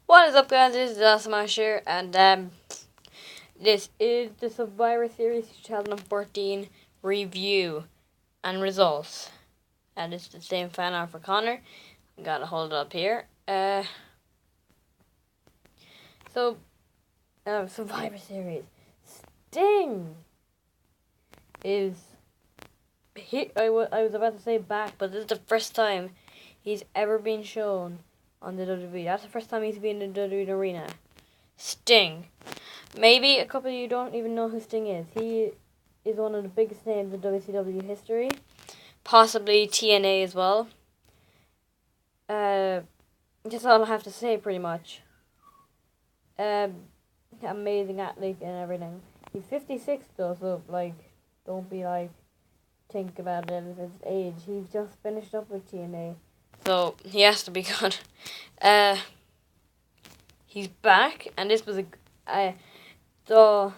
What is up, guys? This is Smasher, and this is the Survivor Series 2014 review and results. And it's the same fan art for Connor. I gotta hold it up here. Survivor Series. Sting is I was about to say back, but this is the first time he's ever been shown on the WWE. That's the first time he's been in the WWE arena. Sting. Maybe a couple of you don't even know who Sting is. He is one of the biggest names in WCW history. Possibly TNA as well. That's all I have to say, pretty much. Amazing athlete and everything. He's 56 though, so don't be think about it as his age. He's just finished up with TNA, so he has to be good. He's back, and this was the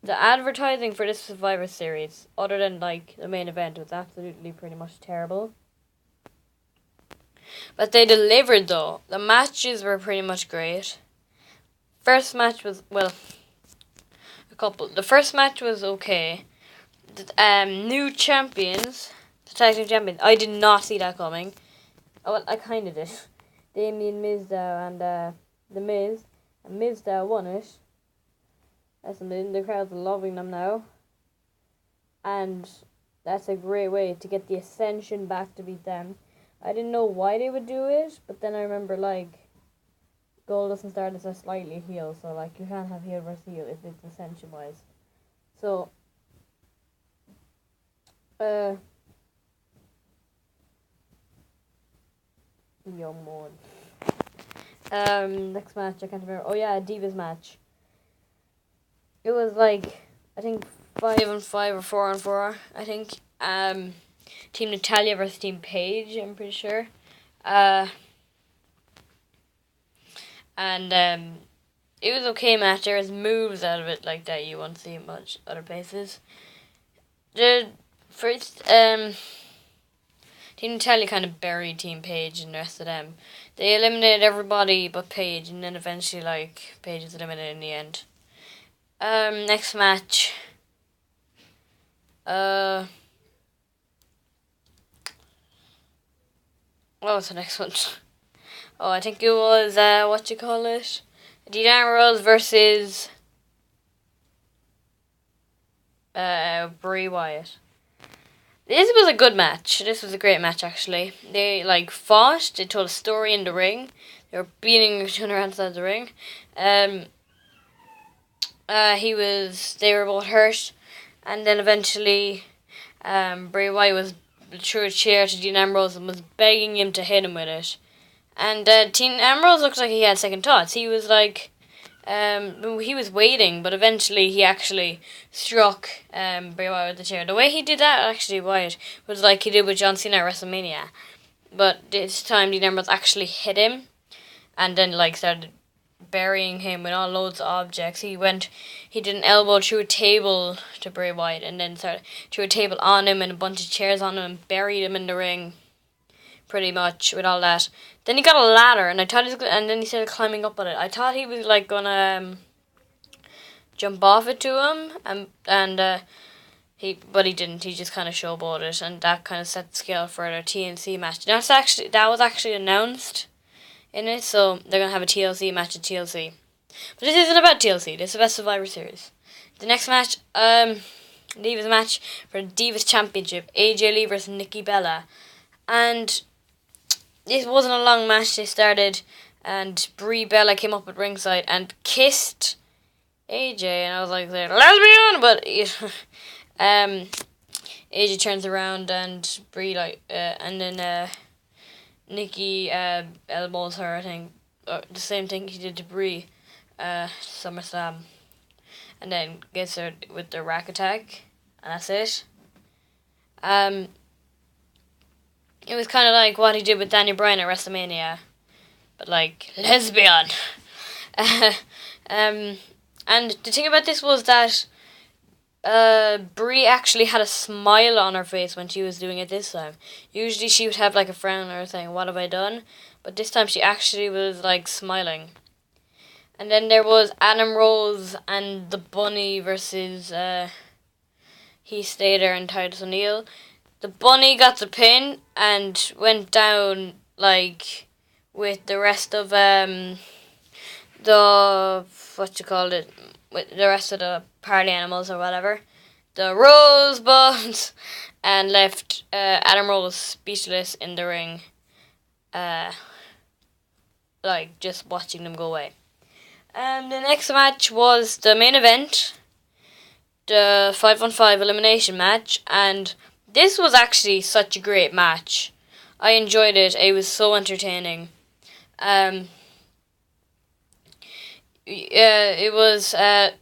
advertising for this Survivor Series, other than the main event, was absolutely pretty much terrible. But they delivered though. The matches were pretty much great. First match was a couple. The first match was okay. New champions, the tag team champions. I did not see that coming. Oh, well, I kind of did. Damien Mizdow and The Miz. And Mizdow won it. That's amazing. The crowd's loving them now. And that's a great way to get the Ascension back to beat them. I didn't know why they would do it, but then I remember Goldust and Stardust are slightly heel, so you can't have heel versus heel if it's Ascension wise. So Young Mod. Next match, I can't remember. Oh yeah, a Divas match. It was I think 5-on-5 or 4-on-4. I think Team Natalya versus Team Paige. I'm pretty sure. And it was okay match. There was moves out of it that you won't see much other places. The first Team Natalya kind of buried Team Paige and the rest of them. They eliminated everybody but Paige, and then eventually Paige was eliminated in the end. Next match. What was the next one? Oh, I think it was Dean Ambrose versus Bray Wyatt. This was a good match. This was a great match, actually. They fought. They told a story in the ring. They were beating each other outside the ring. They were both hurt, and then eventually, Bray Wyatt was threw a chair to Dean Ambrose and was begging him to hit him with it. And Dean Ambrose looked like he had second thoughts. He was he was waiting, but eventually he actually struck Bray Wyatt with the chair. The way he did that, actually, Wyatt, was like he did with John Cena at WrestleMania. But this time, Dean Ambrose actually hit him, and then started burying him with all loads of objects. He did an elbow through a table to Bray Wyatt, and then threw a table on him and a bunch of chairs on him and buried him in the ring, pretty much, with all that. Then he got a ladder, and and then he started climbing up on it. I thought he was gonna jump off it to him, but he didn't. He just kind of showboated it, and that kind of set the scale for the TNC match. That was actually announced in it, so they're gonna have a TLC match at TLC. But this isn't about TLC. This is about Survivor Series. The next match, Divas match for the Divas Championship. AJ Lee versus Nikki Bella, and this wasn't a long match. They started, and Brie Bella came up at ringside and kissed AJ, and I was like, lesbian, but AJ turns around and Brie and then Nikki elbows her. I think the same thing he did to Brie, SummerSlam, and then gets her with the rack attack, and that's it. It was kind of what he did with Daniel Bryan at WrestleMania, but lesbian. And the thing about this was that Brie actually had a smile on her face when she was doing it this time. Usually she would have a frown or saying, "What have I done?" but this time she actually was like smiling. And then there was Adam Rose and the Bunny versus Heath Slater and Titus O'Neil. The Bunny got the pin and went down like with the rest of the with the rest of the party animals or whatever, the Rosebuds, and left Adam Rose speechless in the ring, like just watching them go away. And the next match was the main event, the 5-on-5 elimination match, and this was actually such a great match. I enjoyed it. It was so entertaining. It was at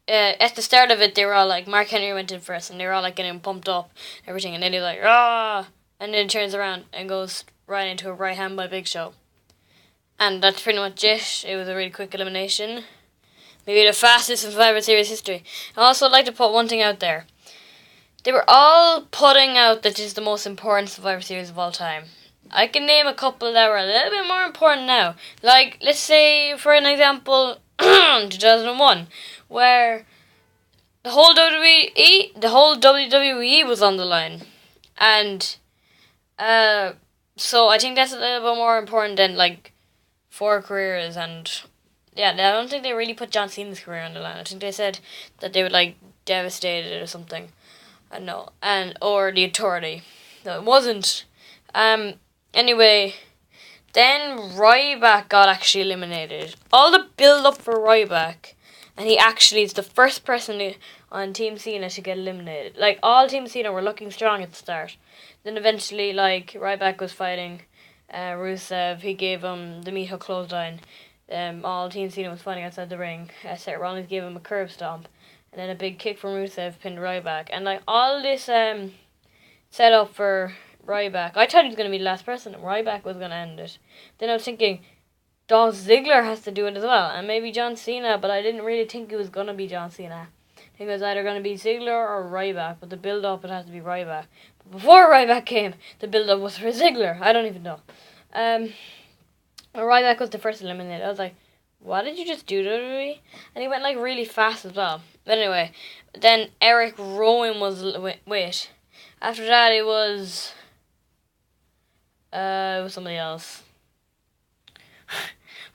the start of it. They were all like, Mark Henry went in first, and they were all like getting pumped up, and everything, and then they're like, ah, and then it turns around and goes right into a right hand by Big Show, and that's pretty much it. It was a really quick elimination, maybe the fastest in Survivor Series history. I also like to put one thing out there. They were all putting out that this is the most important Survivor Series of all time. I can name a couple that were a little bit more important now. Like, let's say, for an example, 2001, where the whole WWE was on the line. And, so I think that's a little bit more important than, like, 4 careers. And, yeah, I don't think they really put John Cena's career on the line. I think they said that they would, like, devastate it or something. I know. Or the Authority. No, it wasn't. Anyway, then Ryback got actually eliminated. All the build up for Ryback, and he actually is the first person on Team Cena to get eliminated. Like, all Team Cena were looking strong at the start. Then eventually, like, Ryback was fighting Rusev. He gave him the meat hook clothesline. All Team Cena was fighting outside the ring. Seth Rollins gave him a curb stomp. And then a big kick from Rusev pinned Ryback. And, like, all this set up for Ryback. I thought he was going to be the last person, and Ryback was going to end it. Then I was thinking, Dolph Ziggler has to do it as well, and maybe John Cena, but I didn't really think it was going to be John Cena. I think it was either going to be Ziggler or Ryback, but the build-up, it has to be Ryback. But before Ryback came, the build-up was for Ziggler. I don't even know. Ryback was the first eliminated. I was like, what did you just do to me? And he went, like, really fast as well. But anyway, then Eric Rowan was wait. After that, it was somebody else.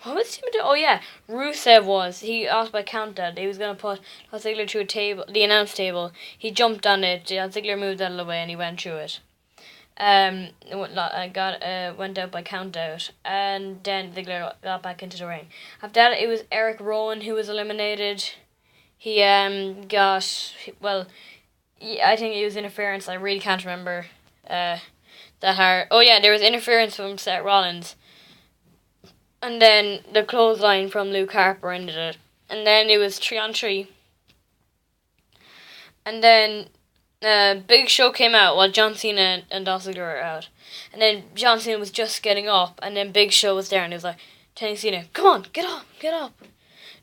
What was he doing? Oh yeah, Rusev was. He asked by countdown. He was gonna put Ziggler through a table, the announce table. He jumped on it. Ziggler moved out of the way, and he went through it. Went out by count out, and then Ziggler got back into the ring. After that, it was Eric Rowan who was eliminated. He I think it was interference. I really can't remember that hard. Oh yeah, there was interference from Seth Rollins. And then the clothesline from Luke Harper ended it. And then it was 3-on-3. And then Big Show came out while John Cena and Dolph Ziggler were out. And then John Cena was just getting up. And then Big Show was there and he was like telling Cena, come on, get up.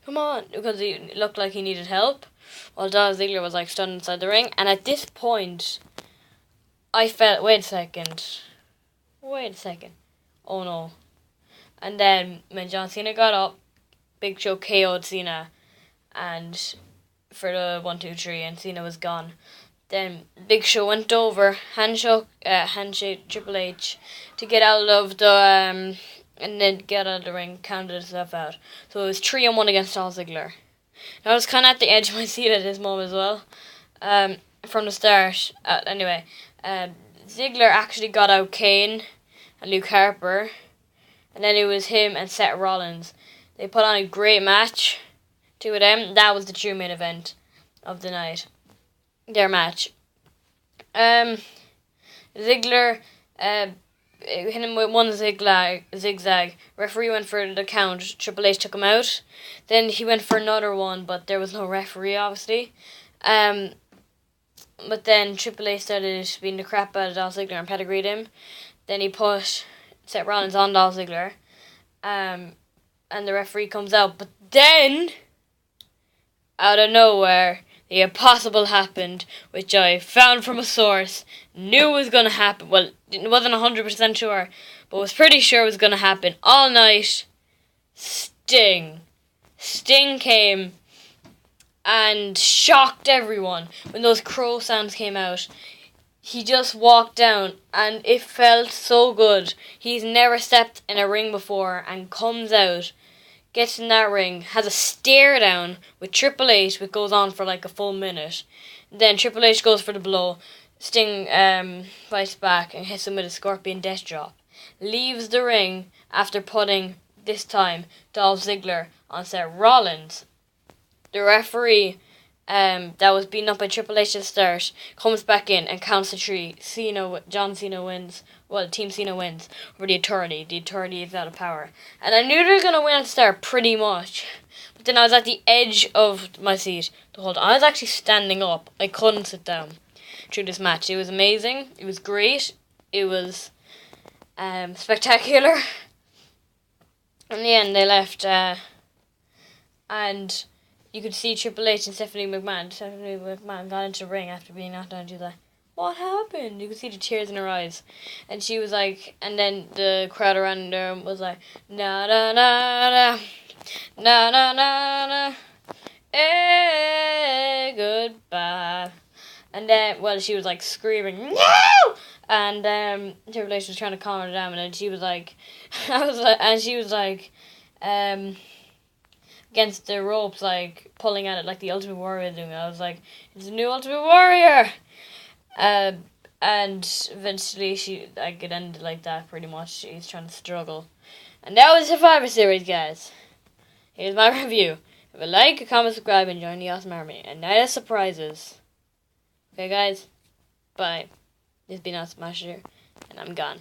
Come on. Because he looked like he needed help. While Dolph Ziggler was like stunned inside the ring. And at this point, I felt, wait a second. Oh no. And then when John Cena got up, Big Show KO'd Cena, and for the 1, 2, 3, and Cena was gone. Then Big Show went over, handshake Triple H to get out of the and then get out of the ring, counted himself out. So it was 3-on-1 against Dolph Ziggler. Now I was kind of at the edge of my seat at this moment as well. From the start. Anyway, Ziggler actually got out Kane and Luke Harper. And then it was him and Seth Rollins. They put on a great match. 2 of them. That was the true main event of the night. Their match. Ziggler hit him with one zigzag. Referee went for the count. Triple H took him out. Then he went for another one, but there was no referee, obviously. But then Triple H started beating the crap out of Dolph Ziggler and pedigreed him. Then he put Seth Rollins on Dolph Ziggler. And the referee comes out. But then, out of nowhere, the impossible happened, which I found from a source, knew was going to happen. Well, wasn't 100% sure, but was pretty sure it was going to happen all night. Sting came and shocked everyone when those crow sounds came out. He just walked down and it felt so good. He's never stepped in a ring before and comes out, gets in that ring, has a stare down with Triple H, which goes on for like a full minute. Then Triple H goes for the blow. Sting fights back and hits him with a Scorpion Death Drop. Leaves the ring after putting, this time, Dolph Ziggler on Seth Rollins. The referee that was beaten up by Triple H at the start comes back in and counts to 3. John Cena wins. Well, Team Cena wins over the Authority. The Authority is out of power. And I knew they were going to win at the start pretty much. But then I was at the edge of my seat the whole time. I was actually standing up. I couldn't sit down through this match. It was amazing. It was great. It was spectacular. In the end, they left. And you could see Triple H and Stephanie McMahon. Stephanie McMahon got into the ring after being knocked down. She was like, "What happened?" You could see the tears in her eyes. And she was like, and then the crowd around her was like, "Na na na na, na na na na, hey, goodbye." And then, well, she was like screaming, "No!" And Triple H was trying to calm her down, and then she was like, she was like, against the ropes, like pulling at it like the Ultimate Warrior doing. I was like, "It's a new Ultimate Warrior." And eventually it ended like that pretty much. She's trying to struggle. And that was Survivor Series, guys. Here's my review. If you like, comment, subscribe, and join the awesome army. And night of surprises. Okay, guys? Bye. This has been Awesome Master, and I'm gone.